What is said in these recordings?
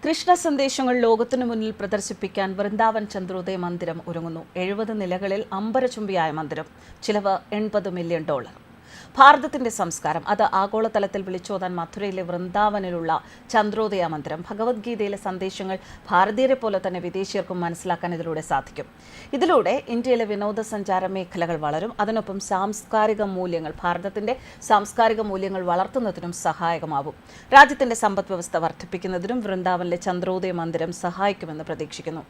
കൃഷ്ണ സന്ദേശങ്ങൾ ലോകത്തിനു മുന്നിൽ പ്രദർശിപ്പിക്കാൻ വൃന്ദാവൻ ചന്ദ്രോദയ മന്ദിരം ഒരുങ്ങുന്നു. 70 നിലകളിൽ അമ്പരചുംബിയായ മന്ദിരം. ചിലവ് $80 മില്യൺ. ഭാരതത്തിന്റെ സംസ്കാരം അത് ആഗോളതലത്തിൽ വിളിച്ചോതാൻ മഥുരയിലെ വൃന്ദാവനിലുള്ള ചന്ദ്രോദയ മന്ദിരം. ഭഗവത്ഗീതയിലെ സന്ദേശങ്ങൾ ഭാരതീയരെ പോലെ തന്നെ വിദേശീയർക്കും മനസ്സിലാക്കാൻ ഇതിലൂടെ സാധിക്കും. ഇതിലൂടെ ഇന്ത്യയിലെ വിനോദസഞ്ചാര മേഖലകൾ വളരും. അതിനൊപ്പം ഭാരതത്തിന്റെ സാംസ്കാരിക മൂല്യങ്ങൾ വളർത്തുന്നതിനും സഹായകമാവും. രാജ്യത്തിന്റെ സമ്പദ് വ്യവസ്ഥ വർദ്ധിപ്പിക്കുന്നതിനും വൃന്ദാവനിലെ ചന്ദ്രോദയ മന്ദിരം സഹായിക്കുമെന്ന് പ്രതീക്ഷിക്കുന്നു.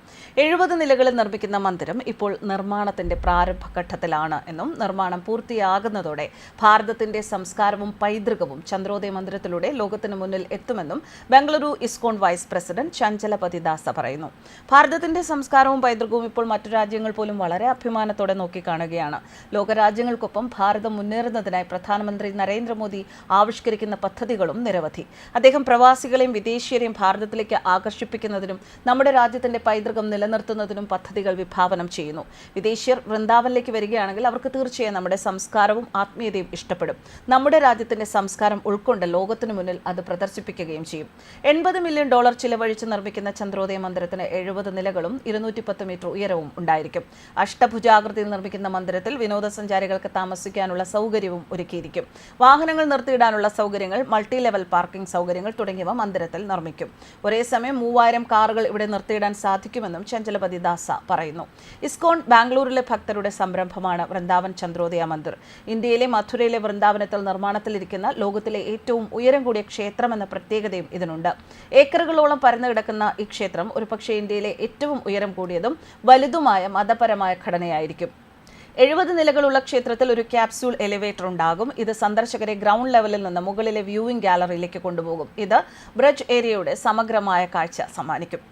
70 നിലകളിൽ നിർമ്മിക്കുന്ന മന്ദിരം ഇപ്പോൾ നിർമ്മാണത്തിന്റെ പ്രാരംഭഘട്ടത്തിലാണ് എന്നും നിർമ്മാണം പൂർത്തിയാകുന്നതോടെ ഭാരതത്തിന്റെ സംസ്കാരവും പൈതൃകവും ചന്ദ്രോദയ മന്ദിരത്തിലൂടെ ലോകത്തിന് മുന്നിൽ എത്തുമെന്നും ബംഗളൂരു ഇസ്കോൺ വൈസ് പ്രസിഡന്റ് ചഞ്ചലപതി ദാസ പറയുന്നു. ഭാരതത്തിന്റെ സംസ്കാരവും പൈതൃകവും ഇപ്പോൾ മറ്റു രാജ്യങ്ങൾ പോലും വളരെ അഭിമാനത്തോടെ നോക്കിക്കാണുകയാണ്. ലോകരാജ്യങ്ങൾക്കൊപ്പം ഭാരതം മുന്നേറുന്നതിനായി പ്രധാനമന്ത്രി നരേന്ദ്രമോദി ആവിഷ്കരിക്കുന്ന പദ്ധതികളും നിരവധി. അദ്ദേഹം പ്രവാസികളെയും വിദേശീയരെയും ഭാരതത്തിലേക്ക് ആകർഷിപ്പിക്കുന്നതിനും നമ്മുടെ രാജ്യത്തിന്റെ പൈതൃകം നിലനിർത്തുന്നതിനും പദ്ധതികൾ വിഭാവനം ചെയ്യുന്നു. വിദേശീയർ വൃന്ദാവനിലേക്ക് വരികയാണെങ്കിൽ അവർക്ക് തീർച്ചയായും നമ്മുടെ സംസ്കാരവും ആത്മീയതയും ഇഷ്ടപ്പെടും. നമ്മുടെ രാജ്യത്തിന്റെ സംസ്കാരം ഉൾക്കൊണ്ട് ലോകത്തിനു മുന്നിൽ അത് പ്രദർശിപ്പിക്കുകയും ചെയ്യും. $80 മില്യൺ ചിലവഴിച്ച് നിർമ്മിക്കുന്ന ചന്ദ്രോദയ മന്ദിരത്തിന് 70 നിലകളും 210 മീറ്റർ ഉയരവും ഉണ്ടായിരിക്കും. അഷ്ടഭുജാകൃതിയിൽ നിർമ്മിക്കുന്ന മന്ദിരത്തിൽ വിനോദസഞ്ചാരികൾക്ക് താമസിക്കാനുള്ള സൗകര്യവും ഒരുക്കിയിരിക്കും. വാഹനങ്ങൾ നിർത്തിയിടാനുള്ള സൗകര്യങ്ങൾ, മൾട്ടി ലെവൽ പാർക്കിംഗ് സൗകര്യങ്ങൾ തുടങ്ങിയവ മന്ദിരത്തിൽ നിർമ്മിക്കും. ഒരേ സമയം 3000 കാറുകൾ ഇവിടെ നിർത്തിയിടാൻ സാധിക്കുമെന്നും ചഞ്ചലപതി ദാസ പറയുന്നു. ഇസ്കോൺ ബാംഗ്ലൂരിലെ ഭക്തരുടെ സംരംഭമാണ് വൃന്ദാവൻ ചന്ദ്രോദയ മന്ദിർ. ഇന്ത്യയിലെ മഥുരയിലെ വൃന്ദാവനത്തിൽ നിർമ്മാണത്തിലിരിക്കുന്ന ലോകത്തിലെ ഏറ്റവും ഉയരം കൂടിയ ക്ഷേത്രമെന്ന പ്രത്യേകതയും ഇതിനുണ്ട്. ഏക്കറുകളോളം പരന്നു കിടക്കുന്ന ഈ ക്ഷേത്രം ഒരുപക്ഷെ ഇന്ത്യയിലെ ഏറ്റവും ഉയരം കൂടിയതും വലുതുമായ മതപരമായ ഘടനയായിരിക്കും. 70 നിലകളുള്ള ക്ഷേത്രത്തിൽ ഒരു ക്യാപ്സ്യൂൾ എലിവേറ്റർ ഉണ്ടാകും. ഇത് സന്ദർശകരെ ഗ്രൗണ്ട് ലെവലിൽ നിന്ന് മുകളിലെ വ്യൂയിംഗ് ഗാലറിയിലേക്ക് കൊണ്ടുപോകും. ഇത് ബ്രജ് ഏരിയയുടെ സമഗ്രമായ കാഴ്ച സമ്മാനിക്കും.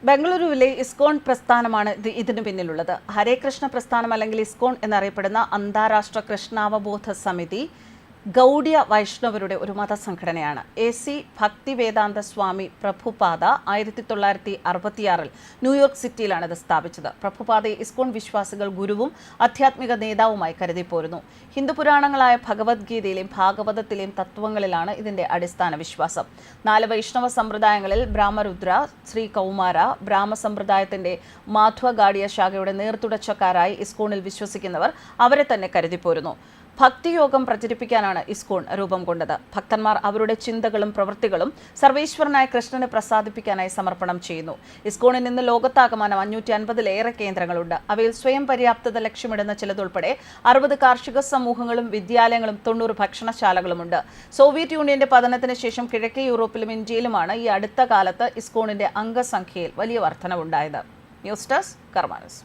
ബംഗളൂരുവിലെ ഇസ്കോൺ പ്രസ്ഥാനമാണ് ഇതിനു പിന്നിലുള്ളത്. ഹരേ കൃഷ്ണ പ്രസ്ഥാനം അല്ലെങ്കിൽ ഇസ്കോൺ എന്നറിയപ്പെടുന്ന അന്താരാഷ്ട്ര കൃഷ്ണാവബോധ സമിതി ഗൗഡിയ വൈഷ്ണവരുടെ ഒരു മതസംഘടനയാണ്. AC ഭക്തിവേദാന്ത സ്വാമി പ്രഭുപാദ 1966 ന്യൂയോർക്ക് സിറ്റിയിലാണ് ഇത് സ്ഥാപിച്ചത്. പ്രഭുപാദയെ ഇസ്കോൺ വിശ്വാസികൾ ഗുരുവും ആധ്യാത്മിക നേതാവുമായി കരുതിപ്പോരുന്നു. ഹിന്ദു പുരാണങ്ങളായ ഭഗവത്ഗീതയിലെയും ഭാഗവതത്തിലെയും തത്വങ്ങളിലാണ് ഇതിന്റെ അടിസ്ഥാന വിശ്വാസം. 4 വൈഷ്ണവ സമ്പ്രദായങ്ങളിൽ ബ്രഹ്മരുദ്ര, ശ്രീ കൗമാര, ബ്രാഹ്മ സമ്പ്രദായത്തിന്റെ മാധ്വ ഗാഡിയ ശാഖയുടെ നേർത്തുടച്ചക്കാരായി ഇസ്കോണിൽ വിശ്വസിക്കുന്നവർ അവരെ തന്നെ കരുതിപ്പോരുന്നു. ഭക്തിയോഗം പ്രചരിപ്പിക്കാനാണ് ഇസ്കോൺ രൂപം കൊണ്ടത്. ഭക്തന്മാർ അവരുടെ ചിന്തകളും പ്രവൃത്തികളും സർവേശ്വരനായ കൃഷ്ണനെ പ്രസാദിപ്പിക്കാനായി സമർപ്പണം ചെയ്യുന്നു. ഇസ്കോണിൽ നിന്ന് ലോകത്താകമാനം 550-ലേറെ കേന്ദ്രങ്ങളുണ്ട്. അവയിൽ സ്വയം പര്യാപ്തത ലക്ഷ്യമിടുന്ന ചിലതുൾപ്പെടെ 60 കാർഷിക സമൂഹങ്ങളും വിദ്യാലയങ്ങളും 90 ഭക്ഷണശാലകളുമുണ്ട്. സോവിയറ്റ് യൂണിയന്റെ പതനത്തിന് ശേഷം കിഴക്കേ യൂറോപ്പിലും ഇന്ത്യയിലുമാണ് ഈ അടുത്ത കാലത്ത് ഇസ്കോണിന്റെ അംഗസംഖ്യയിൽ വലിയ വർധനവുണ്ടായത്. ന്യൂസ് ഡെസ്ക് കർമ്മ ന്യൂസ്.